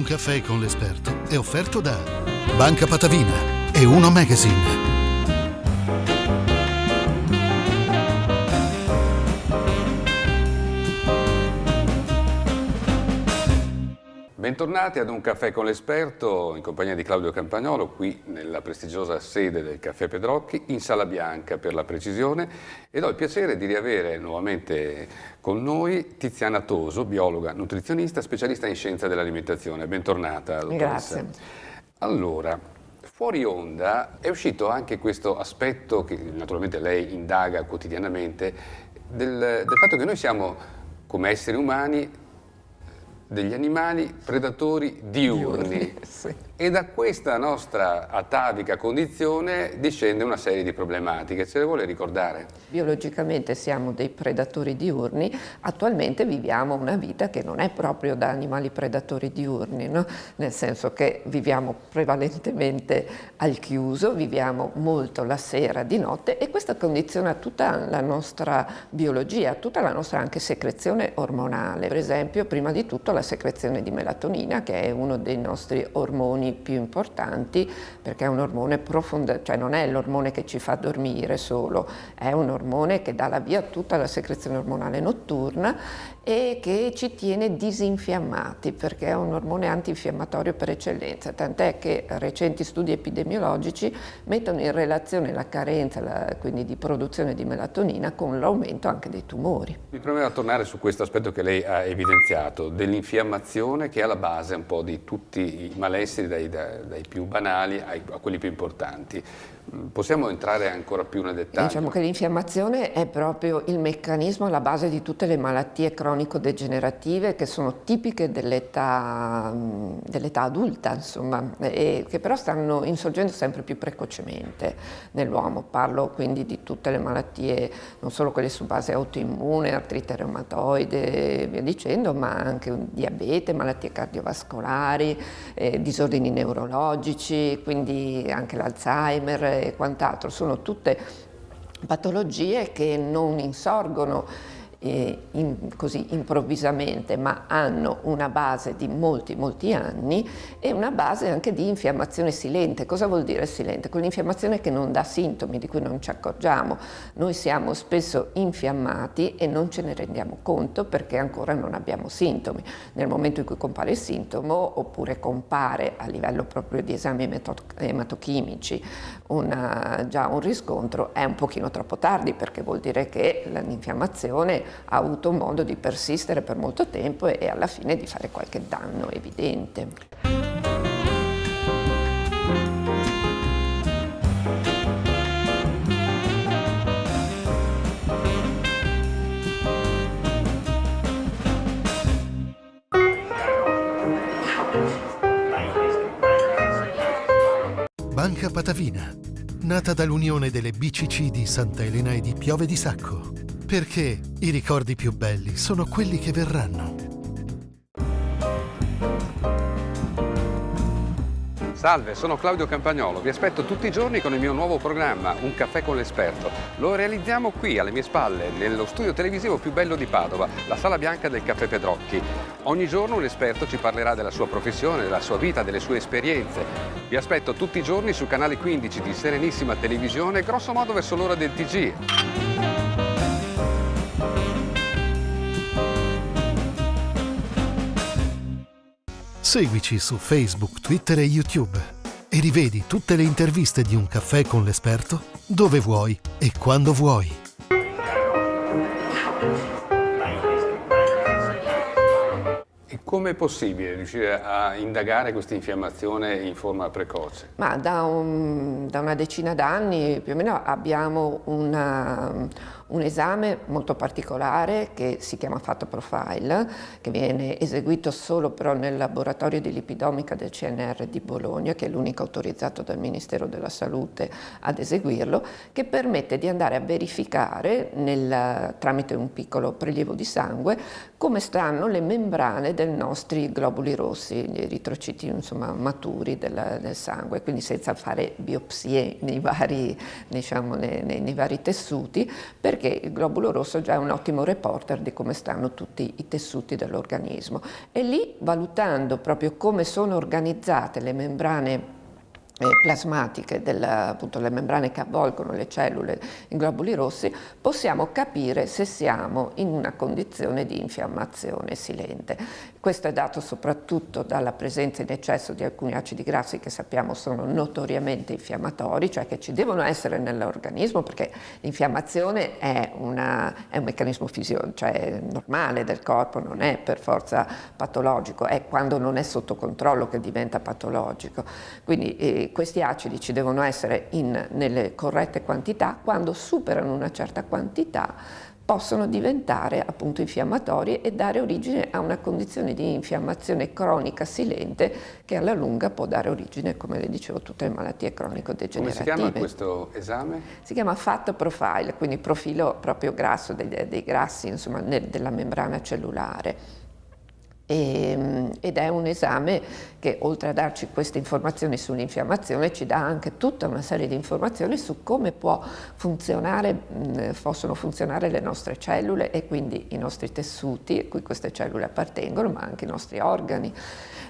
caffè con l'esperto è offerto da Banca Patavina e Uno Magazine. Bentornati ad Un caffè con l'esperto in compagnia di Claudio Campagnolo, qui nella prestigiosa sede del Caffè Pedrocchi, in Sala Bianca per la precisione, ed ho il piacere di riavere nuovamente con noi Tiziana Toso, biologa, nutrizionista, specialista in scienza dell'alimentazione. Bentornata, dottoressa. Grazie. Allora, fuori onda è uscito anche questo aspetto che naturalmente lei indaga quotidianamente del fatto che noi siamo, come esseri umani, degli animali predatori diurni. Sì. E da questa nostra atavica condizione discende una serie di problematiche. Ce le vuole ricordare? Biologicamente siamo dei predatori diurni, attualmente viviamo una vita che non è proprio da animali predatori diurni, no? Nel senso che viviamo prevalentemente al chiuso, viviamo molto la sera, di notte, e questo condiziona tutta la nostra biologia, tutta la nostra anche secrezione ormonale. Per esempio, prima di tutto la secrezione di melatonina, che è uno dei nostri ormoni più importanti, perché è un ormone profondo, cioè non è l'ormone che ci fa dormire solo, è un ormone che dà la via a tutta la secrezione ormonale notturna e che ci tiene disinfiammati, perché è un ormone antinfiammatorio per eccellenza, tant'è che recenti studi epidemiologici mettono in relazione la carenza quindi di produzione di melatonina con l'aumento anche dei tumori. Mi proverò a tornare su questo aspetto che lei ha evidenziato, dell'infiammazione che è alla base un po' di tutti i malesseri, dai più banali a quelli più importanti. Possiamo entrare ancora più nel dettaglio? Diciamo che l'infiammazione è proprio il meccanismo alla base di tutte le malattie cronico-degenerative che sono tipiche dell'età adulta, insomma, e che però stanno insorgendo sempre più precocemente nell'uomo. Parlo quindi di tutte le malattie, non solo quelle su base autoimmune, artrite reumatoide e via dicendo, ma anche diabete, malattie cardiovascolari, disordini neurologici, quindi anche l'Alzheimer e quant'altro. Sono tutte patologie che non insorgono così improvvisamente, ma hanno una base di molti anni e una base anche di infiammazione silente. Cosa vuol dire silente? Quell'infiammazione che non dà sintomi, di cui non ci accorgiamo. Noi siamo spesso infiammati e non ce ne rendiamo conto perché ancora non abbiamo sintomi. Nel momento in cui compare il sintomo, oppure compare a livello proprio di esami ematochimici già un riscontro, è un pochino troppo tardi, perché vuol dire che l'infiammazione ha avuto modo di persistere per molto tempo e alla fine di fare qualche danno evidente. Banca Patavina, nata dall'unione delle BCC di Santa Elena e di Piove di Sacco. Perché i ricordi più belli sono quelli che verranno. Salve, sono Claudio Campagnolo, vi aspetto tutti i giorni con il mio nuovo programma Un caffè con l'esperto. Lo realizziamo qui alle mie spalle, nello studio televisivo più bello di Padova, la Sala Bianca del Caffè Pedrocchi. Ogni giorno un esperto ci parlerà della sua professione, della sua vita, delle sue esperienze. Vi aspetto tutti i giorni sul canale 15 di Serenissima Televisione, grosso modo verso l'ora del TG. Seguici su Facebook, Twitter e YouTube e rivedi tutte le interviste di Un caffè con l'esperto dove vuoi e quando vuoi. E come è possibile riuscire a indagare questa infiammazione in forma precoce? Ma da una decina d'anni più o meno abbiamo un esame molto particolare che si chiama Fat Profile, che viene eseguito solo però nel laboratorio di lipidomica del CNR di Bologna, che è l'unico autorizzato dal Ministero della Salute ad eseguirlo, che permette di andare a verificare tramite un piccolo prelievo di sangue come stanno le membrane del nostri globuli rossi, gli eritrociti insomma, maturi del sangue, quindi senza fare biopsie nei vari, diciamo, nei vari tessuti, perché il globulo rosso già è un ottimo reporter di come stanno tutti i tessuti dell'organismo. E lì, valutando proprio come sono organizzate le membrane plasmatiche, appunto le membrane che avvolgono le cellule in globuli rossi, possiamo capire se siamo in una condizione di infiammazione silente. Questo è dato soprattutto dalla presenza in eccesso di alcuni acidi grassi che sappiamo sono notoriamente infiammatori, cioè che ci devono essere nell'organismo, perché l'infiammazione è un meccanismo cioè normale del corpo, non è per forza patologico, è quando non è sotto controllo che diventa patologico. Quindi questi acidi ci devono essere nelle corrette quantità. Quando superano una certa quantità possono diventare appunto infiammatori e dare origine a una condizione di infiammazione cronica silente che alla lunga può dare origine, come le dicevo, a tutte le malattie cronico-degenerative. Come si chiama questo esame? Si chiama Fat Profile, quindi profilo proprio grasso, dei grassi insomma, della membrana cellulare. Ed è un esame che, oltre a darci queste informazioni sull'infiammazione, ci dà anche tutta una serie di informazioni su come possono funzionare le nostre cellule e quindi i nostri tessuti a cui queste cellule appartengono, ma anche i nostri organi,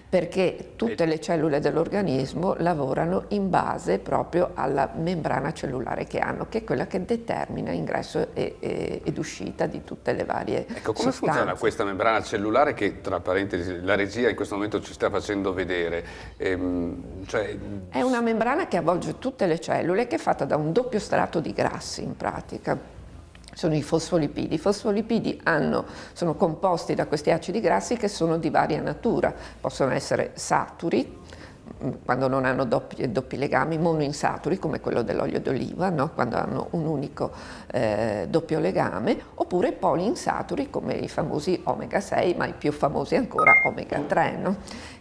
perché tutte le cellule dell'organismo lavorano in base proprio alla membrana cellulare che hanno, che è quella che determina ingresso ed uscita di tutte le varie Ecco, come sostanze. funziona questa membrana cellulare che, tra parentesi, la regia in questo momento ci sta facendo vedere? È una membrana che avvolge tutte le cellule, che è fatta da un doppio strato di grassi in pratica. Sono i fosfolipidi. I fosfolipidi sono composti da questi acidi grassi che sono di varia natura. Possono essere saturi, quando non hanno doppi legami, monoinsaturi come quello dell'olio d'oliva, no? Quando hanno un unico doppio legame, oppure poliinsaturi come i famosi omega 6, ma i più famosi ancora omega 3, no?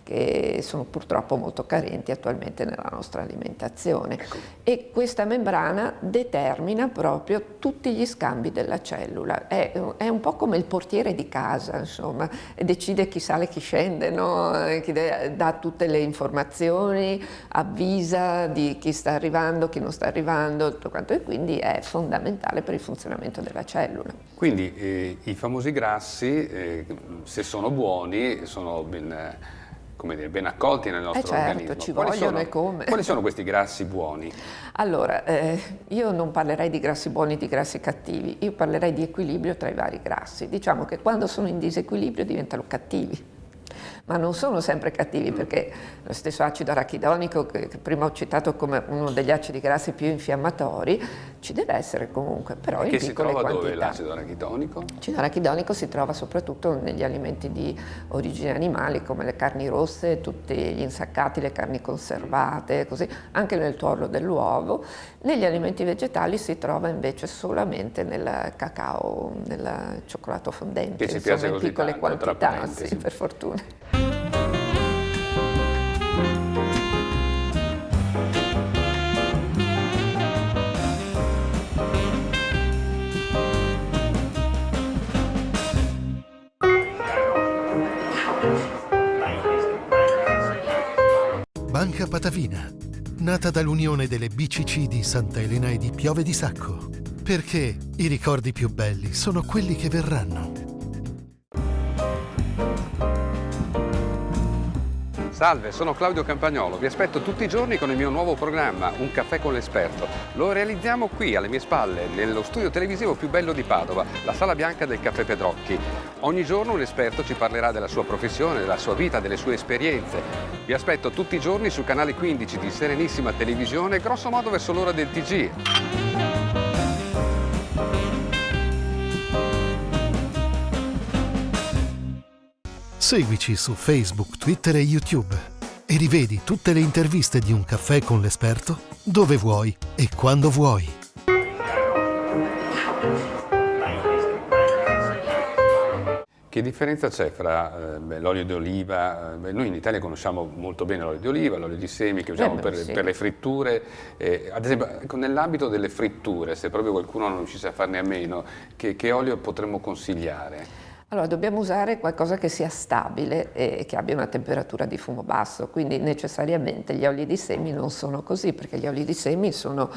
Che sono purtroppo molto carenti attualmente nella nostra alimentazione. Ecco. E questa membrana determina proprio tutti gli scambi della cellula. È un po' come il portiere di casa, insomma, e decide chi sale e chi scende, no? Chi dà tutte le informazioni, avvisa di chi sta arrivando, chi non sta arrivando, tutto quanto, e quindi è fondamentale per il funzionamento della cellula. Quindi i famosi grassi, se sono buoni, sono ben accolti nel nostro organismo. Ci vogliono e come. Quali sono questi grassi buoni? Allora, io non parlerei di grassi buoni e di grassi cattivi, io parlerei di equilibrio tra i vari grassi. Diciamo che quando sono in disequilibrio diventano cattivi. Ma non sono sempre cattivi, perché lo stesso acido arachidonico, che prima ho citato come uno degli acidi grassi più infiammatori, ci deve essere comunque, però in piccole quantità. Che si trova dove l'acido arachidonico? L'acido arachidonico si trova soprattutto negli alimenti di origine animali, come le carni rosse, tutti gli insaccati, le carni conservate, così, anche nel tuorlo dell'uovo. Negli alimenti vegetali si trova invece solamente nel cacao, nel cioccolato fondente, che ci piace in così piccole tanto, tra quantità, parentesi. sì, per fortuna. Banca Patavina, nata dall'unione delle BCC di Santa Elena e di Piove di Sacco, perché i ricordi più belli sono quelli che verranno. Salve, sono Claudio Campagnolo, vi aspetto tutti i giorni con il mio nuovo programma, Un caffè con l'esperto. Lo realizziamo qui, alle mie spalle, nello studio televisivo più bello di Padova, la Sala Bianca del Caffè Pedrocchi. Ogni giorno un esperto ci parlerà della sua professione, della sua vita, delle sue esperienze. Vi aspetto tutti i giorni sul canale 15 di Serenissima Televisione, grosso modo verso l'ora del TG. Seguici su Facebook, Twitter e YouTube e rivedi tutte le interviste di Un caffè con l'esperto dove vuoi e quando vuoi. Che differenza c'è fra l'olio di oliva? Noi in Italia conosciamo molto bene l'olio di oliva, l'olio di semi che usiamo sì, per le fritture. Ad esempio, nell'ambito delle fritture, se proprio qualcuno non riuscisse a farne a meno, che olio potremmo consigliare? Allora, dobbiamo usare qualcosa che sia stabile e che abbia una temperatura di fumo basso, quindi necessariamente gli oli di semi non sono così, perché gli oli di semi sono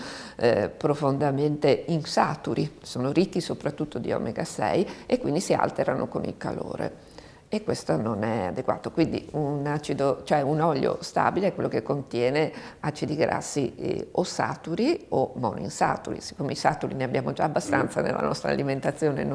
profondamente insaturi, sono ricchi soprattutto di omega 6 e quindi si alterano con il calore. E questo non è adeguato, quindi un acido, cioè un olio stabile è quello che contiene acidi grassi o saturi o monoinsaturi. Siccome i saturi ne abbiamo già abbastanza nella nostra alimentazione,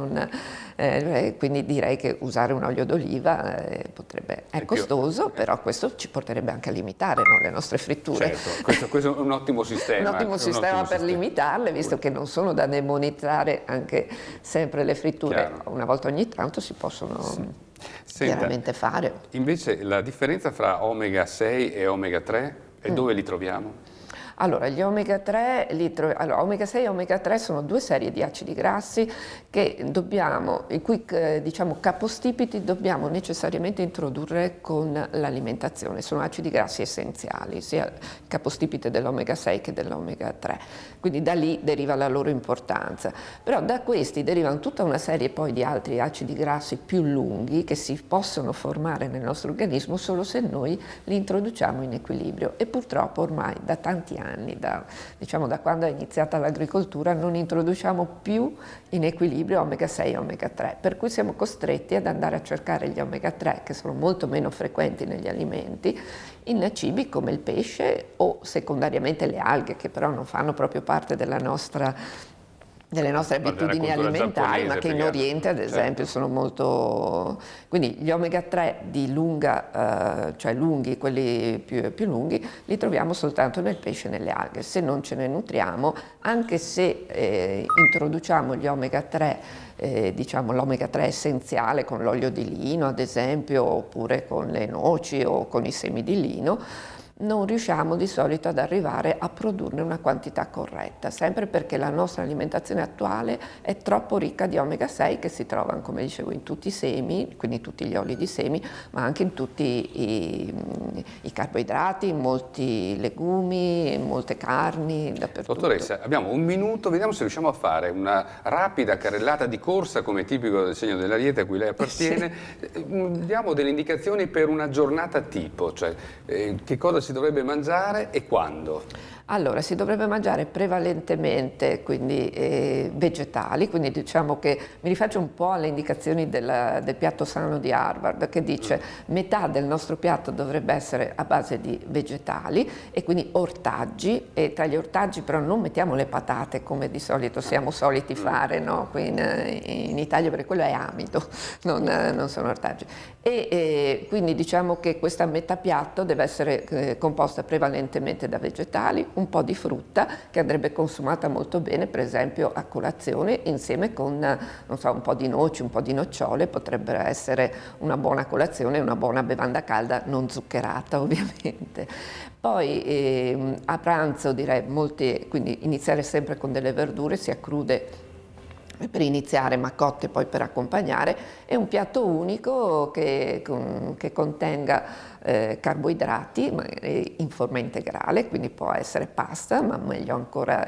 quindi direi che usare un olio d'oliva è costoso, però questo ci porterebbe anche a limitare, no, le nostre fritture. Certo, questo è un ottimo sistema. Un ottimo sistema per limitarle, visto che non sono da demonizzare anche sempre le fritture. Chiaro. Una volta ogni tanto si possono chiaramente fare. Invece la differenza fra omega 6 e omega 3 e dove li troviamo? Allora, gli omega 3, omega 6 e omega 3 sono due serie di acidi grassi i cui diciamo, capostipiti dobbiamo necessariamente introdurre con l'alimentazione. Sono acidi grassi essenziali, sia il capostipite dell'omega 6 che dell'omega 3. Quindi da lì deriva la loro importanza. Però da questi derivano tutta una serie poi di altri acidi grassi più lunghi che si possono formare nel nostro organismo solo se noi li introduciamo in equilibrio. E purtroppo ormai da tanti anni, da quando è iniziata l'agricoltura, non introduciamo più in equilibrio omega 6 e omega 3, per cui siamo costretti ad andare a cercare gli omega 3, che sono molto meno frequenti negli alimenti, in cibi come il pesce o secondariamente le alghe, che però non fanno proprio parte delle nostre abitudini alimentari, ma che in Oriente ad esempio sono molto... Quindi gli omega 3 di lunga, cioè lunghi, quelli più lunghi, li troviamo soltanto nel pesce e nelle alghe. Se non ce ne nutriamo, anche se introduciamo gli omega 3, diciamo l'omega 3 essenziale con l'olio di lino ad esempio, oppure con le noci o con i semi di lino, non riusciamo di solito ad arrivare a produrne una quantità corretta, sempre perché la nostra alimentazione attuale è troppo ricca di omega 6 che si trovano, come dicevo, in tutti i semi, quindi tutti gli oli di semi, ma anche in tutti i carboidrati, in molti legumi, in molte carni, dappertutto. Dottoressa, abbiamo un minuto, vediamo se riusciamo a fare una rapida carrellata di corsa come tipico del segno dell'Ariete a cui lei appartiene. Diamo delle indicazioni per una giornata tipo, cioè che cosa si dovrebbe mangiare e quando? Allora, si dovrebbe mangiare prevalentemente quindi vegetali, quindi diciamo che mi rifaccio un po' alle indicazioni del piatto sano di Harvard, che dice metà del nostro piatto dovrebbe essere a base di vegetali e quindi ortaggi, e tra gli ortaggi però non mettiamo le patate come di solito siamo soliti fare, no? Qui in Italia, perché quello è amido, non sono ortaggi. E quindi diciamo che questa metà piatto deve essere composta prevalentemente da vegetali, un po' di frutta che andrebbe consumata molto bene, per esempio a colazione, insieme con non so, un po' di noci, un po' di nocciole, potrebbe essere una buona colazione, una buona bevanda calda non zuccherata ovviamente. Poi a pranzo direi quindi iniziare sempre con delle verdure sia crude per iniziare, ma cotte poi per accompagnare, e un piatto unico che contenga carboidrati in forma integrale, quindi può essere pasta, ma meglio ancora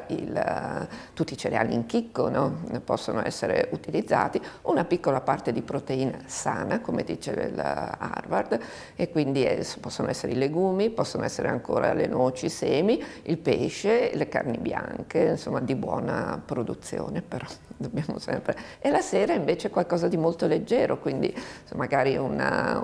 tutti i cereali in chicco, no? Possono essere utilizzati, una piccola parte di proteina sana, come dice Harvard, e quindi possono essere i legumi, possono essere ancora le noci, i semi, il pesce, le carni bianche, insomma di buona produzione, però dobbiamo sempre... E la sera invece qualcosa di molto leggero, quindi magari una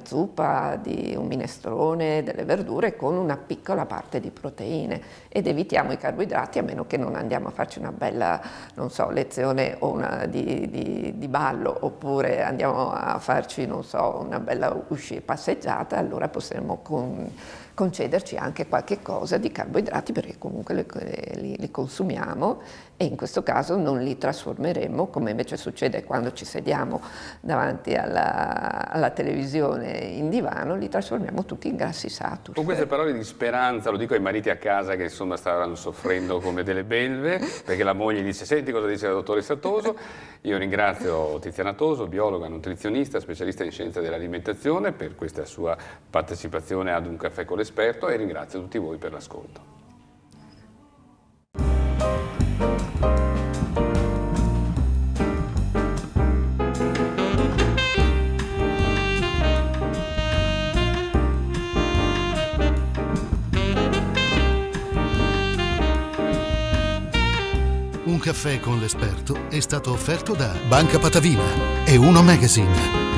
zuppa, di un minestrone, delle verdure con una piccola parte di proteine, ed evitiamo i carboidrati a meno che non andiamo a farci una bella, non so, lezione o di ballo, oppure andiamo a farci, non so, una bella passeggiata, allora possiamo concederci anche qualche cosa di carboidrati, perché comunque li consumiamo e in questo caso non li trasformeremo, come invece succede quando ci sediamo davanti alla televisione in divano, li trasformiamo tutti in grassi saturi. Con queste parole di speranza, lo dico ai mariti a casa che insomma stavano soffrendo come delle belve, perché la moglie dice: senti cosa dice la dottoressa Toso. Io ringrazio Tiziana Toso, biologa, nutrizionista, specialista in scienze dell'alimentazione, per questa sua partecipazione ad Un caffè con l'esperto, e ringrazio tutti voi per l'ascolto. Un caffè con l'esperto è stato offerto da Banca Patavina e Uno Magazine.